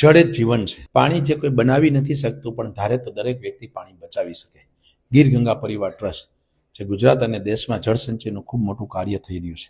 જળ એ જીવન છે। પાણી જે કોઈ બનાવી નથી શકતું, પણ ધારે તો દરેક વ્યક્તિ પાણી બચાવી શકે। ગીર ગંગા પરિવાર ટ્રસ્ટ જે ગુજરાત અને દેશમાં જળ સંચયનું ખૂબ મોટું કાર્ય થઈ રહ્યું છે,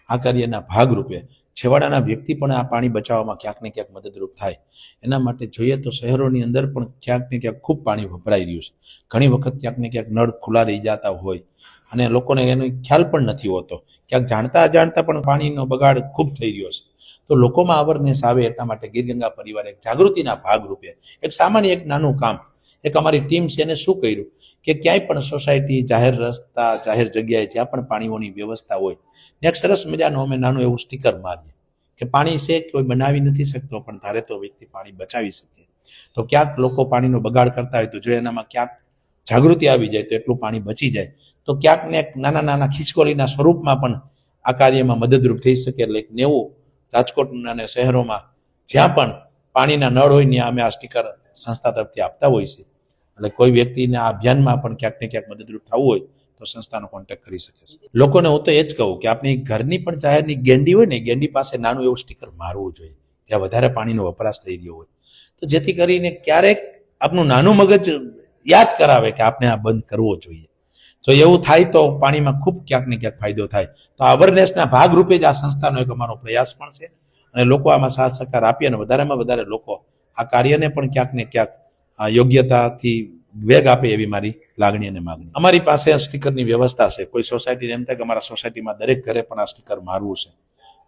આ કાર્યના ભાગરૂપે છેવાડાના વ્યક્તિ પણ આ પાણી બચાવવામાં ક્યાંક ને ક્યાંક મદદરૂપ થાય, એના માટે જોઈએ તો શહેરોની અંદર પણ ક્યાંક ને ક્યાંક ખૂબ પાણી વપરાઈ રહ્યું છે। ઘણી વખત ક્યાંક ને ક્યાંક નળ ખુલ્લા રહી જતા હોય અને લોકોને એનો ખ્યાલ પણ નથી હોતો, ક્યાંક જાણતા અજાણતા પણ પાણીનો બગાડ ખૂબ થઈ રહ્યો છે। તો લોકોમાં અવેરનેસ આવે એટલા માટે ગીર ગંગા પરિવારે એક જાગૃતિના ભાગરૂપે એક સામાન્ય એક નાનું કામ, એક અમારી ટીમ છે એને શું કર્યું કે ક્યાંય પણ સોસાયટી, જાહેર રસ્તા, જાહેર જગ્યાએ જ્યાં પણ પાણીઓની વ્યવસ્થા હોય ને એક સરસ મજાનું અમે નાનું એવું સ્ટીકર મારીએ કે પાણી છે કોઈ બનાવી નથી શકતો, પણ ધારે તો વ્યક્તિ પાણી બચાવી શકે। તો ક્યાંક લોકો પાણીનો બગાડ કરતા હોય તો જો એનામાં ક્યાંક જાગૃતિ આવી જાય તો એટલું પાણી બચી જાય, તો ક્યાંક ને નાના નાના ખિસકોલીના સ્વરૂપમાં પણ આ કાર્યમાં મદદરૂપ થઈ શકે। એટલે એક નેવું રાજકોટ અને શહેરોમાં જ્યાં પણ પાણીના નળ હોય ત્યાં અમે આ સ્ટીકર સંસ્થા તરફથી આપતા હોય છે। એટલે કોઈ વ્યક્તિને આ અભિયાનમાં પણ ક્યાંક ને ક્યાંક મદદરૂપ થવું હોય તો સંસ્થાનો કોન્ટેક્ટ કરી શકે છે। લોકોને હું તો એ જ કહું કે આપણી ઘરની પણ જાહેરની ગેંડી હોય ને, ગેંડી પાસે નાનું એવું સ્ટીકર મારવું જોઈએ જ્યાં વધારે પાણીનો વપરાશ થઈ રહ્યો હોય, તો જેથી કરીને ક્યારેક આપનું નાનું મગજ યાદ કરાવે કે આપણે આ બંધ કરવો જોઈએ। જો એવું થાય તો પાણીમાં ખૂબ ક્યાંક ને ક્યાંક ફાયદો થાય। તો અવેરનેસના ભાગરૂપે જ આ સંસ્થાનો એક અમારો પ્રયાસ પણ છે અને લોકો આમાં સાથ સહકાર આપી અને વધારેમાં વધારે લોકો આ કાર્યને પણ ક્યાંક ને ક્યાંક યોગ્યતાથી વેગ આપે એવી મારી લાગણી અને માગણી। અમારી પાસે આ સ્ટીકરની વ્યવસ્થા છે। કોઈ સોસાયટીને એમ થાય કે અમારા સોસાયટીમાં દરેક ઘરે પણ આ સ્ટીકર મારવું છે,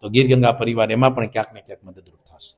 તો ગીર ગંગા પરિવાર એમાં પણ ક્યાંક ને ક્યાંક મદદરૂપ થશે।